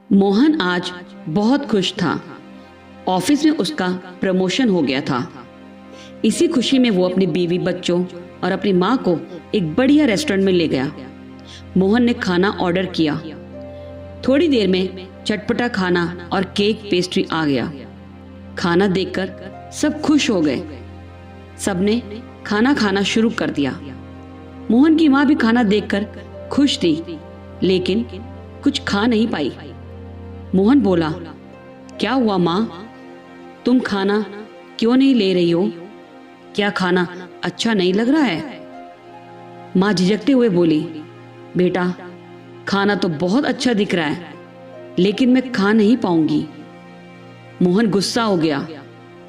मोहन आज बहुत खुश था। ऑफिस में उसका प्रमोशन हो गया था। इसी खुशी में वो अपनी बीवी, बच्चों और अपनी माँ को एक बढ़िया रेस्टोरेंट में ले गया। मोहन ने खाना ऑर्डर किया। थोड़ी देर में चटपटा खाना और केक पेस्ट्री आ गया। खाना देखकर सब खुश हो गए। सबने खाना खाना शुरू कर दिया। मोहन की माँ भी खाना देखकर खुश थी, लेकिन कुछ खा नहीं पाई। मोहन बोला, क्या हुआ माँ? तुम खाना क्यों नहीं ले रही हो? क्या खाना अच्छा नहीं लग रहा है? माँ झिझकते हुए बोली, बेटा, खाना तो बहुत अच्छा दिख रहा है, लेकिन मैं खा नहीं पाऊंगी। मोहन गुस्सा हो गया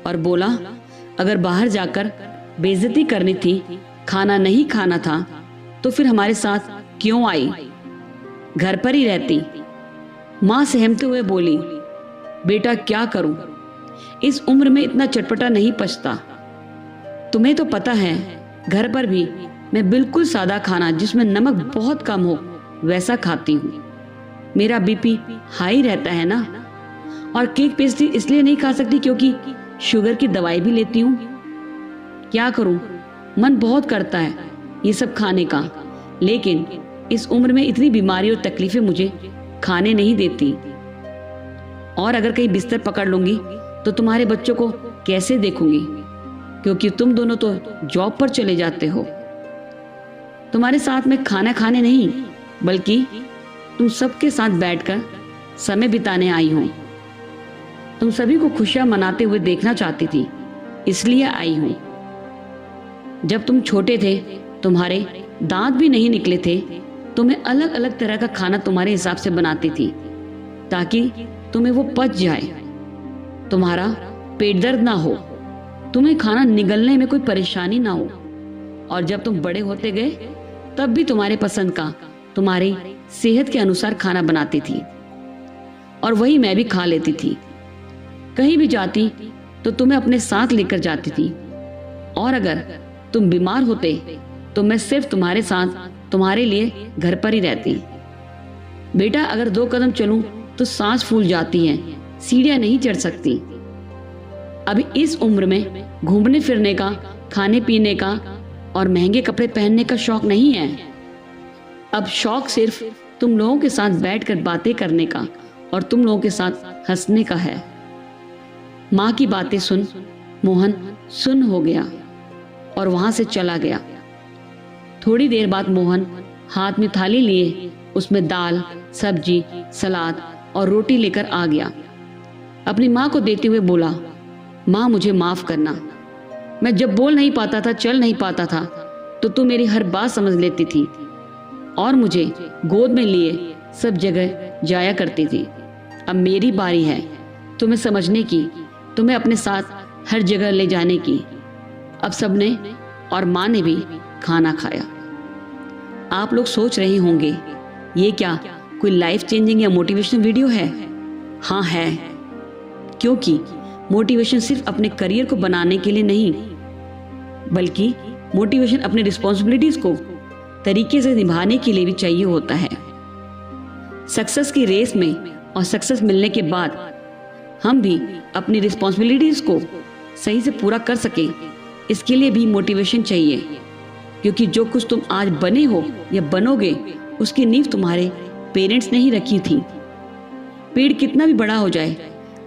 और बोला, अगर बाहर जाकर बेइज्जती करनी थी, खाना नहीं खाना था, तो फिर हमारे साथ क्यों आई? घर पर ही रहती। माँ सहमते हुए बोली, बेटा क्या करूं, इस उम्र में इतना चटपटा नहीं पचता। तुम्हें तो पता है, घर पर भी मैं बिल्कुल सादा खाना जिसमें नमक बहुत कम हो वैसा खाती हूँ। मेरा बीपी हाई रहता है ना। और केक पेस्ट्री इसलिए नहीं खा सकती क्योंकि शुगर की दवाई भी लेती हूँ। क्या करूं, मन बहुत करता है ये सब खाने का, लेकिन इस उम्र में इतनी बीमारी और तकलीफें मुझे खाने नहीं देती। और अगर कहीं बिस्तर पकड़ लूंगी तो तुम्हारे बच्चों को कैसे देखूंगी, क्योंकि तुम दोनों तो जॉब पर चले जाते हो। तुम्हारे साथ में खाना खाने नहीं, बल्कि तुम सबके साथ बैठकर समय बिताने आई हूं। तुम सभी को खुशियां मनाते हुए देखना चाहती थी, इसलिए आई हूं। जब तुम छोटे थे, तुम्हारे दांत भी नहीं निकले थे, तो मैं अलग अलग तरह का खाना तुम्हारे हिसाब से बनाती थी, ताकि तुम्हें वो पच जाए, तुम्हारा पेट दर्द ना हो, तुम्हें खाना निगलने में कोई परेशानी ना हो। और जब तुम बड़े होते गए, तब भी तुम्हारे पसंद का, तुम्हारी सेहत के अनुसार खाना बनाती थी, और वही मैं भी खा लेती थी। कहीं भी जाती तो तुम्हें अपने साथ लेकर जाती थी, और अगर तुम बीमार होते तो मैं सिर्फ तुम्हारे साथ, तुम्हारे लिए घर पर ही रहती। बेटा, अगर 2 कदम चलूं तो सांस फूल जाती है, सीढ़ियां नहीं चढ़ सकती। अभी इस उम्र में घूमने फिरने का, खाने पीने का और महंगे कपड़े पहनने का शौक नहीं है। अब शौक सिर्फ तुम लोगों के साथ बैठकर बातें करने का और तुम लोगों के साथ हंसने का है। माँ की बातें सुन मोहन सुन्न हो गया और वहां से चला गया। थोड़ी देर बाद मोहन हाथ में थाली लिए उसमें दाल, सब्जी, सलाद और रोटी लेकर आ गया। अपनी माँ को देते हुए बोला, माँ मुझे माफ करना। मैं जब बोल नहीं पाता था, चल नहीं पाता था, तो तू मेरी हर बात समझ लेती थी और मुझे गोद में लिए सब जगह जाया करती थी। अब मेरी बारी है तुम्हें समझने की, तुम्हें अपने साथ हर जगह ले जाने की। अब सबने और माँ ने भी खाना खाया। आप लोग सोच रहे होंगे, ये क्या कोई लाइफ चेंजिंग या मोटिवेशनल वीडियो है? हाँ है, क्योंकि मोटिवेशन सिर्फ अपने करियर को बनाने के लिए नहीं, बल्कि मोटिवेशन अपनी रिस्पॉन्सिबिलिटीज को तरीके से निभाने के लिए भी चाहिए होता है। सक्सेस की रेस में और सक्सेस मिलने के बाद हम भी अपनी रिस्पॉन्सिबिलिटीज को सही से पूरा कर सके, इसके लिए भी मोटिवेशन चाहिए। क्योंकि जो कुछ तुम आज बने हो या बनोगे, उसकी नींव तुम्हारे पेरेंट्स ने ही रखी थी। पेड़ कितना भी बड़ा हो जाए,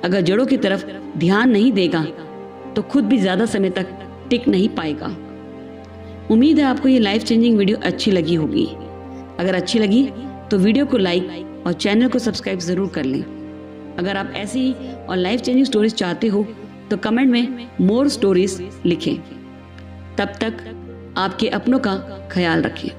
अगर जड़ों की तरफ ध्यान नहीं देगा तो खुद भी ज्यादा समय तक टिक नहीं पाएगा। उम्मीद है आपको ये लाइफ चेंजिंग वीडियो अच्छी लगी होगी। अगर अच्छी लगी तो वीडियो को लाइक और चैनल को सब्सक्राइब जरूर कर लें। अगर आप ऐसी ही और लाइफ चेंजिंग स्टोरीज चाहते हो तो कमेंट में मोर स्टोरीज लिखें। तब तक आपके अपनों का ख्याल रखें।